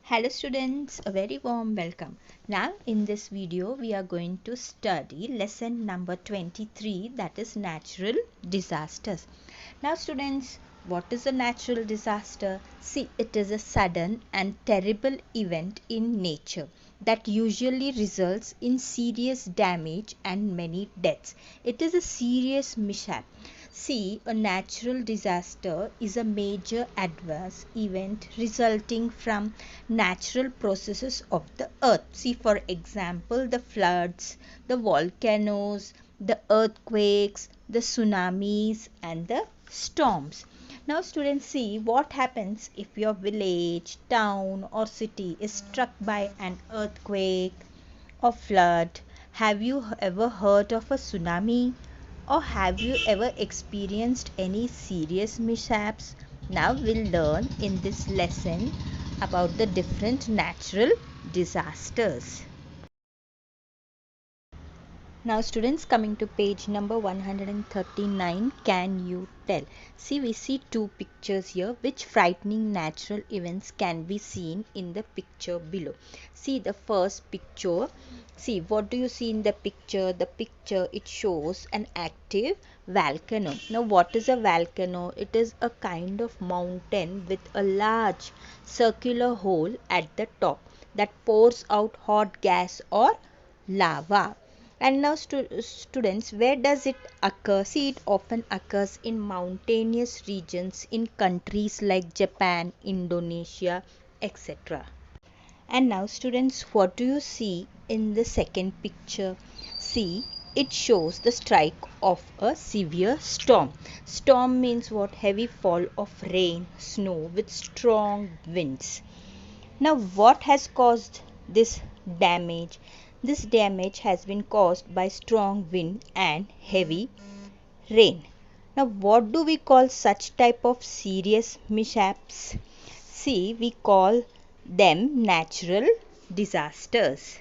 Hello students, a very warm welcome. Now in this video we are going to study lesson number 23, that is natural disasters. Now students, what is a natural disaster? See, it is a sudden and terrible event in nature that usually results in serious damage and many deaths. It is a serious mishap. See, a natural disaster is a major adverse event resulting from natural processes of the earth. See, for example, the floods, the volcanoes, the earthquakes, the tsunamis, and the storms. Now, students, see what happens if your village, town, or city is struck by an earthquake or flood. Have you ever heard of a tsunami? Or have you ever experienced any serious mishaps? Now we'll learn in this lesson about the different natural disasters. Now students, coming to page number 139, can you tell? See, we see two pictures here. Which frightening natural events can be seen in the picture below? See the first picture. See, what do you see in the picture? The picture, it shows an active volcano. Now what is a volcano? It is a kind of mountain with a large circular hole at the top that pours out hot gas or lava. And now students, where does it occur? See, it often occurs in mountainous regions in countries like Japan, Indonesia, etc. And now students, what do you see in the second picture? See, it shows the strike of a severe storm. Storm means what? Heavy fall of rain, snow with strong winds. Now what has caused this damage? This damage has been caused by strong wind and heavy rain. Now what do we call such type of serious mishaps? See, we call them natural disasters.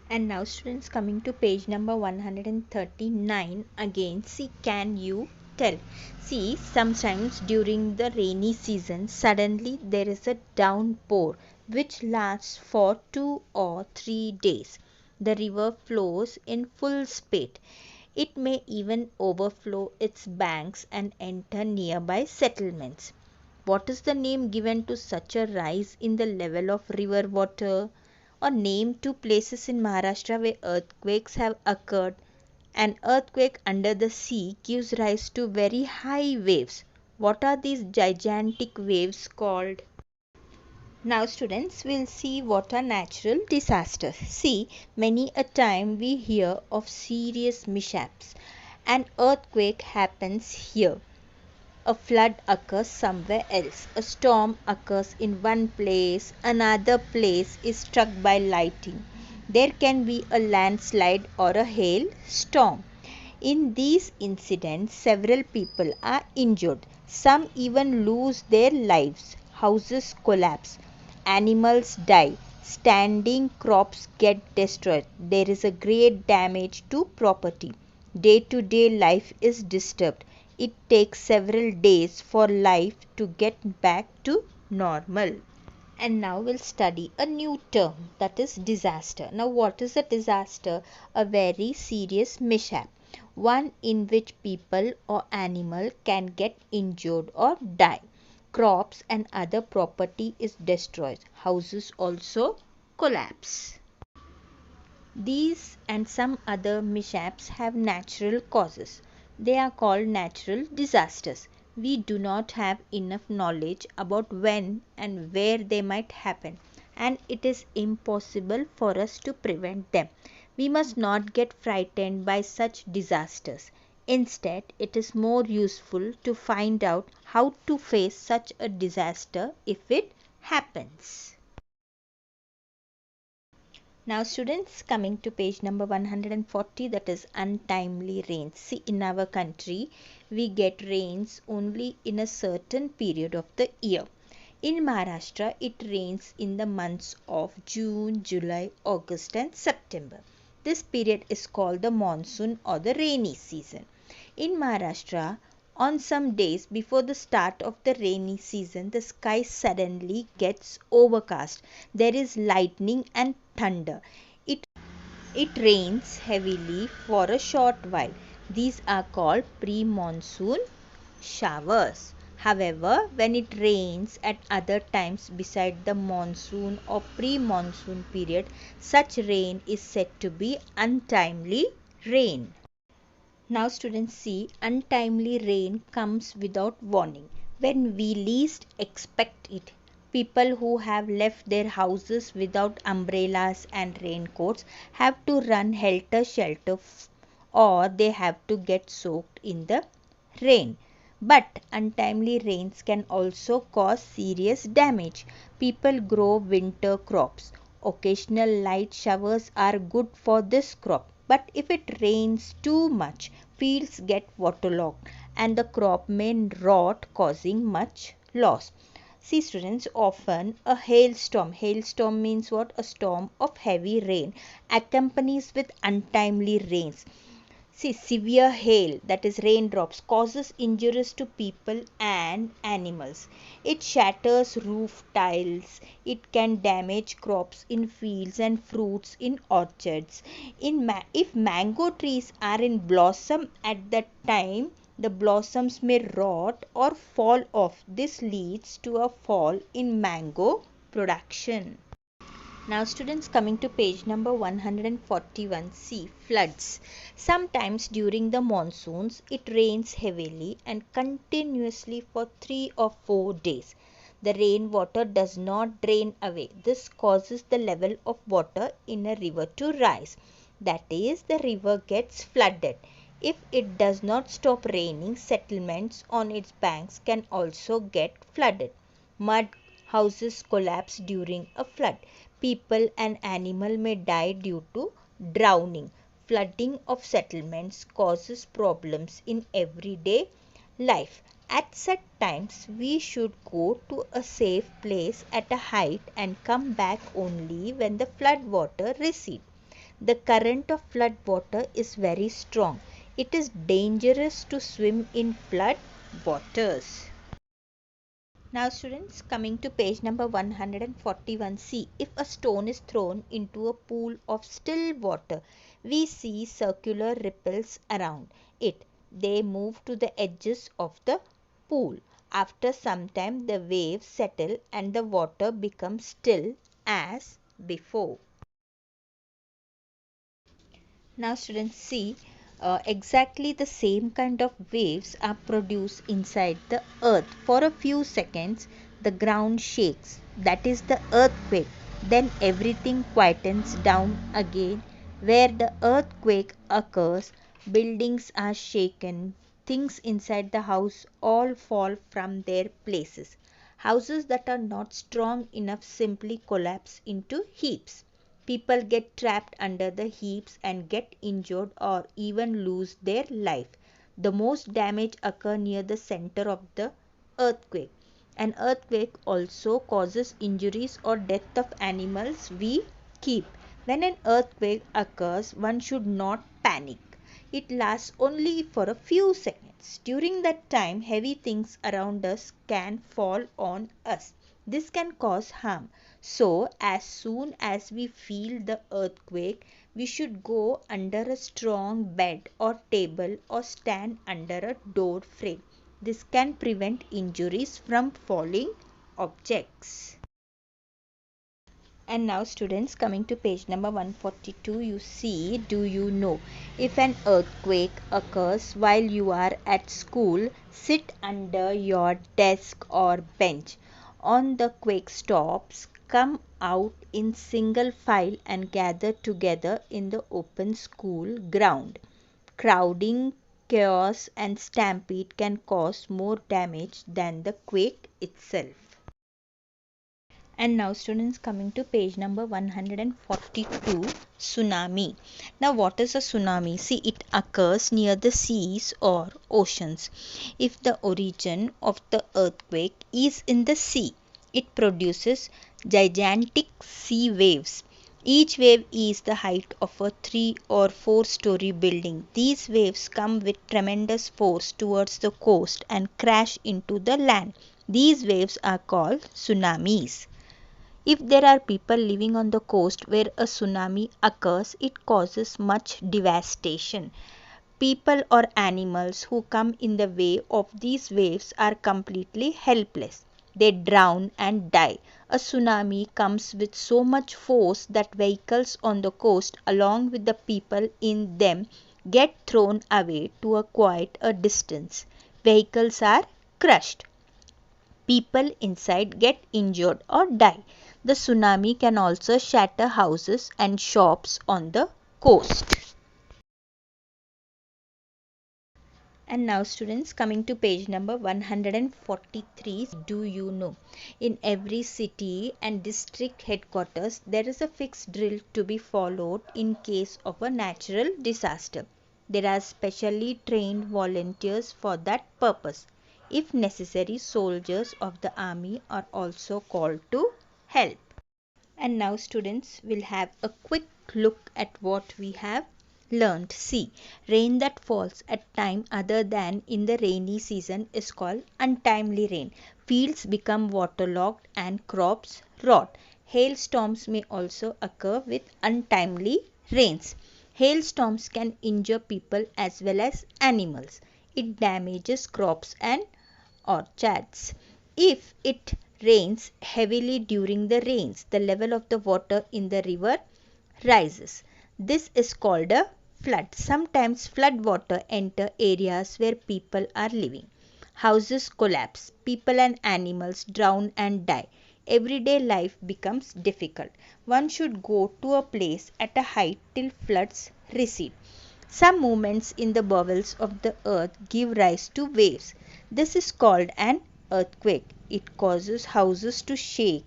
And now students, coming to page number 139, again, see, can you tell? See, sometimes during the rainy season suddenly there is a downpour which lasts for 2 or 3 days. The river flows in full speed. It may even overflow its banks and enter nearby settlements. What is the name given to such a rise in the level of river water? Or name two places in Maharashtra where earthquakes have occurred. An earthquake under the sea gives rise to very high waves. What are these gigantic waves called? Now students, will see what are natural disasters. See, many a time we hear of serious mishaps. An earthquake happens here. A flood occurs somewhere else. A storm occurs in one place, another place is struck by lightning. There can be a landslide or a hail storm. In these incidents, several people are injured. Some even lose their lives. Houses collapse. Animals die. Standing crops get destroyed. There is a great damage to property. Day-to-day life is disturbed. It takes several days for life to get back to normal. And now we'll study a new term, that is disaster. Now what is a disaster? A very serious mishap, one in which people or animal can get injured or die. Crops and other property is destroyed. Houses also collapse. These and some other mishaps have natural causes. They are called natural disasters. We do not have enough knowledge about when and where they might happen, and it is impossible for us to prevent them. We must not get frightened by such disasters. Instead, it is more useful to find out how to face such a disaster if it happens. Now students, coming to page number 140, that is untimely rains. See, in our country we get rains only in a certain period of the year. In Maharashtra it rains in the months of June, July, August and September. This period is called the monsoon or the rainy season. In Maharashtra, On some days before the start of the rainy season, the sky suddenly gets overcast. There is lightning and thunder. It rains heavily for a short while. These are called pre-monsoon showers. However, when it rains at other times beside the monsoon or pre-monsoon period, such rain is said to be untimely rain. Now students, see, untimely rain comes without warning when we least expect it. People who have left their houses without umbrellas and raincoats have to run helter skelter, or they have to get soaked in the rain. But untimely rains can also cause serious damage. People grow winter crops. Occasional light showers are good for this crop. But if it rains too much, fields get waterlogged and the crop may rot, causing much loss. See students, often a hailstorm means what? A storm of heavy rain accompanies with untimely rains. See, severe hail, that is raindrops, causes injuries to people and animals. It shatters roof tiles. It can damage crops in fields and fruits in orchards. If mango trees are in blossom at that time, the blossoms may rot or fall off. This leads to a fall in mango production. Now students, coming to page number 141, see, floods. Sometimes during the monsoons it rains heavily and continuously for 3 or 4 days. The rainwater does not drain away. This causes the level of water in a river to rise. That is, the river gets flooded. If it does not stop raining, settlements on its banks can also get flooded. Mud houses collapse during a flood. People and animal may die due to drowning. Flooding of settlements causes problems in everyday life. At such times, we should go to a safe place at a height and come back only when the flood water recedes. The current of flood water is very strong. It is dangerous to swim in flood waters. Now students, coming to page number 141, see, if a stone is thrown into a pool of still water, we see circular ripples around it. They move to the edges of the pool. After some time, the waves settle and the water becomes still as before. Now students, see, exactly the same kind of waves are produced inside the earth. For a few seconds, the ground shakes. That is the earthquake. Then everything quietens down again. Where the earthquake occurs, buildings are shaken. Things inside the house all fall from their places. Houses that are not strong enough simply collapse into heaps. People get trapped under the heaps and get injured or even lose their life. The most damage occurs near the center of the earthquake. An earthquake also causes injuries or death of animals we keep. When an earthquake occurs, one should not panic. It lasts only for a few seconds. During that time, heavy things around us can fall on us. This can cause harm. So, as soon as we feel the earthquake, we should go under a strong bed or table or stand under a door frame. This can prevent injuries from falling objects. And now students, coming to page number 142, you see, do you know, if an earthquake occurs while you are at school, sit under your desk or bench. On the quake stops, come out in single file and gather together in the open school ground. Crowding, chaos and stampede can cause more damage than the quake itself. And now students, coming to page number 142, tsunami. Now what is a tsunami? See, it occurs near the seas or oceans. If the origin of the earthquake is in the sea, it produces gigantic sea waves. Each wave is the height of a 3 or 4-story building. These waves come with tremendous force towards the coast and crash into the land. These waves are called tsunamis. If there are people living on the coast where a tsunami occurs, it causes much devastation. People or animals who come in the way of these waves are completely helpless. They drown and die. A tsunami comes with so much force that vehicles on the coast, along with the people in them, get thrown away to quite a distance. Vehicles are crushed. People inside get injured or die. The tsunami can also shatter houses and shops on the coast. And now students, coming to page number 143, do you know? In every city and district headquarters, there is a fixed drill to be followed in case of a natural disaster. There are specially trained volunteers for that purpose. If necessary, soldiers of the army are also called to help. And now students will have a quick look at what we have learned. See, rain that falls at time other than in the rainy season is called untimely rain. Fields become waterlogged and crops rot. Hailstorms may also occur with untimely rains. Hailstorms can injure people as well as animals. It damages crops and orchards. If it rains heavily during the rains, the level of the water in the river rises. This is called a flood. Sometimes flood water enter areas where people are living. Houses collapse. People and animals drown and die. Everyday life becomes difficult. One should go to a place at a height till floods recede. Some movements in the bowels of the earth give rise to waves. This is called an earthquake. It causes houses to shake,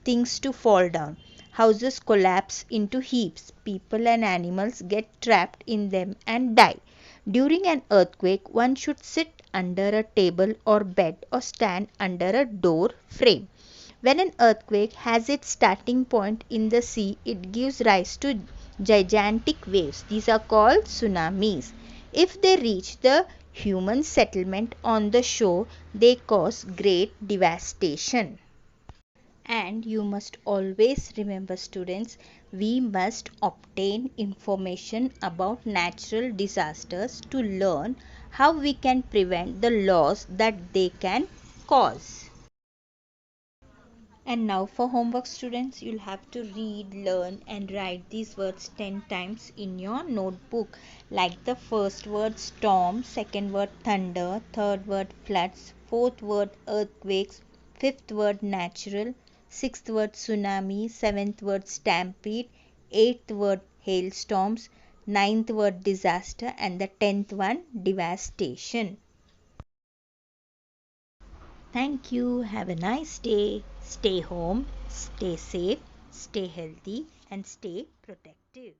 things to fall down. Houses collapse into heaps. People and animals get trapped in them and die. During an earthquake, one should sit under a table or bed or stand under a door frame. When an earthquake has its starting point in the sea, it gives rise to gigantic waves. These are called tsunamis. If they reach the human settlement on the shore, they cause great devastation. And you must always remember, students, we must obtain information about natural disasters to learn how we can prevent the loss that they can cause. And now for homework, students, you'll have to read, learn and write these words 10 times in your notebook. Like the first word storm, second word thunder, third word floods, fourth word earthquakes, fifth word natural, sixth word tsunami, seventh word stampede, eighth word hailstorms, ninth word disaster and the 10th one devastation. Thank you. Have a nice day. Stay home, stay safe, stay healthy, and stay protective.